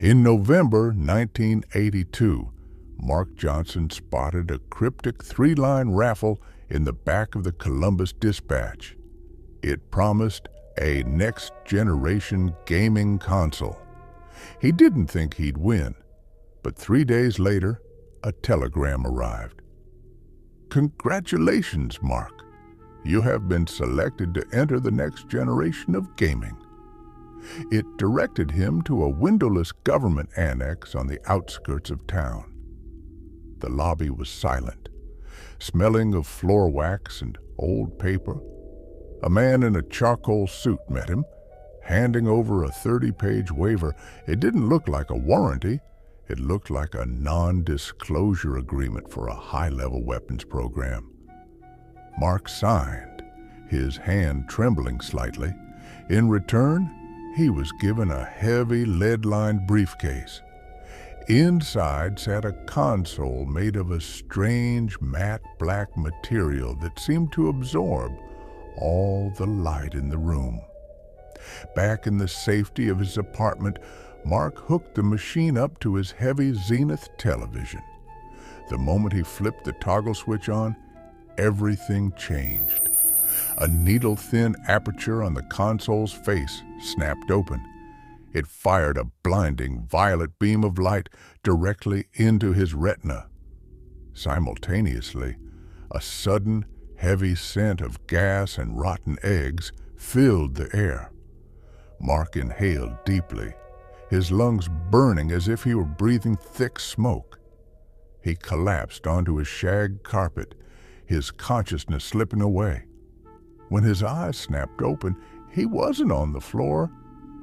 In November 1982, Mark Johnson spotted a cryptic three-line raffle in the back of the Columbus Dispatch. It promised a next-generation gaming console. He didn't think he'd win, but 3 days later, a telegram arrived. "Congratulations, Mark. You have been selected to enter the next generation of gaming." It directed him to a windowless government annex on the outskirts of town. The lobby was silent, smelling of floor wax and old paper. A man in a charcoal suit met him, handing over a 30-page waiver. It didn't look like a warranty. It looked like a non-disclosure agreement for a high-level weapons program. Mark signed, his hand trembling slightly. In return, he was given a heavy lead-lined briefcase. Inside sat a console made of a strange matte black material that seemed to absorb all the light in the room. Back in the safety of his apartment, Mark hooked the machine up to his heavy Zenith television. The moment he flipped the toggle switch on, everything changed. A needle-thin aperture on the console's face snapped open. It fired a blinding violet beam of light directly into his retina. Simultaneously, a sudden, heavy scent of gas and rotten eggs filled the air. Mark inhaled deeply, his lungs burning as if he were breathing thick smoke. He collapsed onto a shag carpet, his consciousness slipping away. When his eyes snapped open, he wasn't on the floor.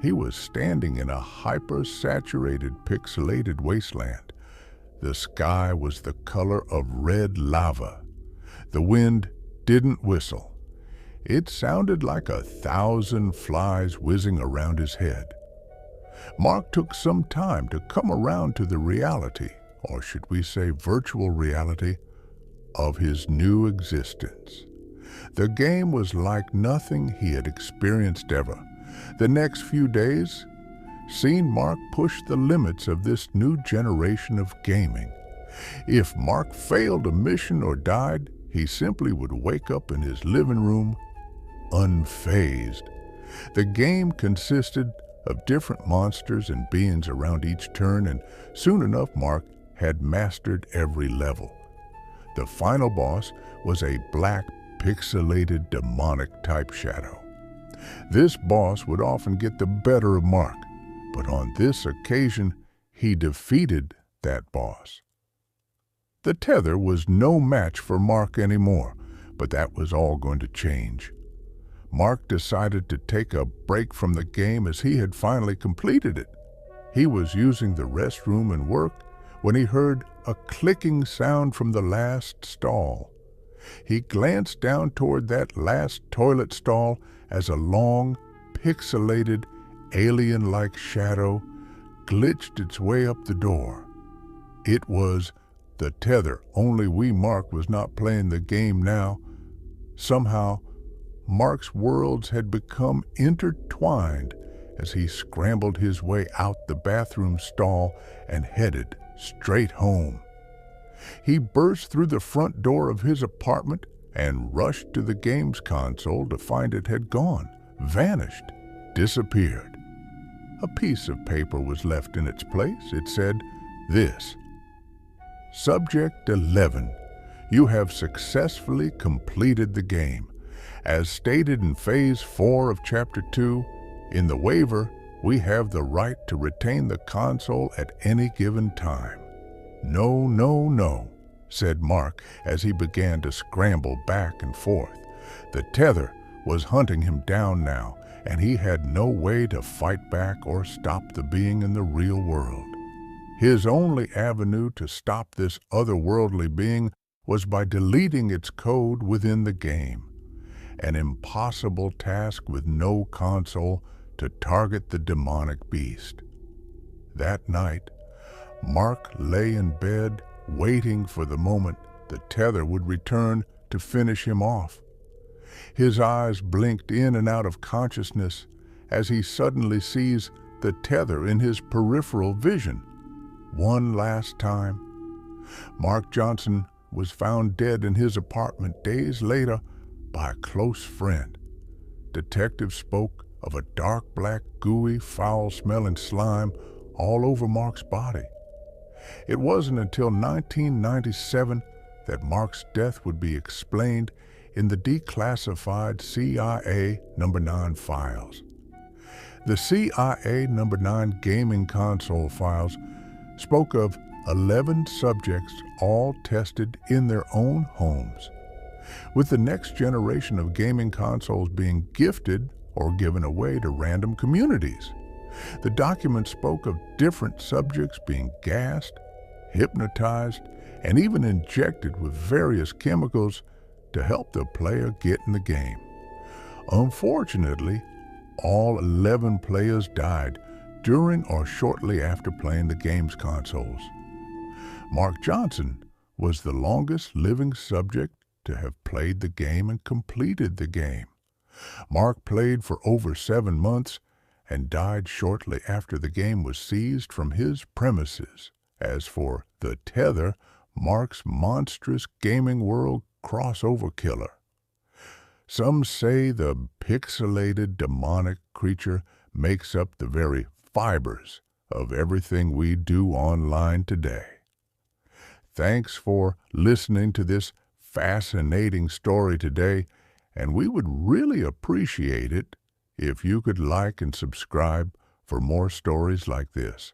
He was standing in a hyper-saturated, pixelated wasteland. The sky was the color of red lava. The wind didn't whistle. It sounded like 1,000 flies whizzing around his head. Mark took some time to come around to the reality, or should we say virtual reality, of his new existence. The game was like nothing he had experienced ever. The next few days seen Mark push the limits of this new generation of gaming. If Mark failed a mission or died, he simply would wake up in his living room unfazed. The game consisted of different monsters and beings around each turn, and soon enough Mark had mastered every level. The final boss was a black, pixelated, demonic-type shadow. This boss would often get the better of Mark, but on this occasion he defeated that boss. The tether was no match for Mark anymore, but that was all going to change. Mark decided to take a break from the game as he had finally completed it. He was using the restroom and work when he heard a clicking sound from the last stall. He glanced down toward that last toilet stall as a long, pixelated, alien-like shadow glitched its way up the door. It was the tether, only wee Mark was not playing the game now. Somehow, Mark's worlds had become intertwined as he scrambled his way out the bathroom stall and headed straight home. He burst through the front door of his apartment and rushed to the games console to find it had gone, vanished, disappeared. A piece of paper was left in its place. It said this: Subject 11, you have successfully completed the game. As stated in Phase 4 of Chapter 2, in the waiver, we have the right to retain the console at any given time. No, no, no, said Mark as he began to scramble back and forth. The tether was hunting him down now, and he had no way to fight back or stop the being in the real world. His only avenue to stop this otherworldly being was by deleting its code within the game. An impossible task with no console to target the demonic beast. That night, Mark lay in bed waiting for the moment the tether would return to finish him off. His eyes blinked in and out of consciousness as he suddenly sees the tether in his peripheral vision. One last time. Mark Johnson was found dead in his apartment days later by a close friend. Detectives spoke of a dark black, gooey, foul-smelling slime all over Mark's body. It wasn't until 1997 that Mark's death would be explained in the declassified CIA No. 9 files. The CIA No. 9 gaming console files spoke of 11 subjects all tested in their own homes, with the next generation of gaming consoles being gifted or given away to random communities. The document spoke of different subjects being gassed, hypnotized, and even injected with various chemicals to help the player get in the game. Unfortunately, all 11 players died during or shortly after playing the game's consoles. Mark Johnson was the longest living subject to have played the game and completed the game. Mark played for over 7 months and died shortly after the game was seized from his premises. As for The Tether, Mark's monstrous gaming world crossover killer. Some say the pixelated demonic creature makes up the very fibers of everything we do online today. Thanks for listening to this fascinating story today, and we would really appreciate it if you could like and subscribe for more stories like this.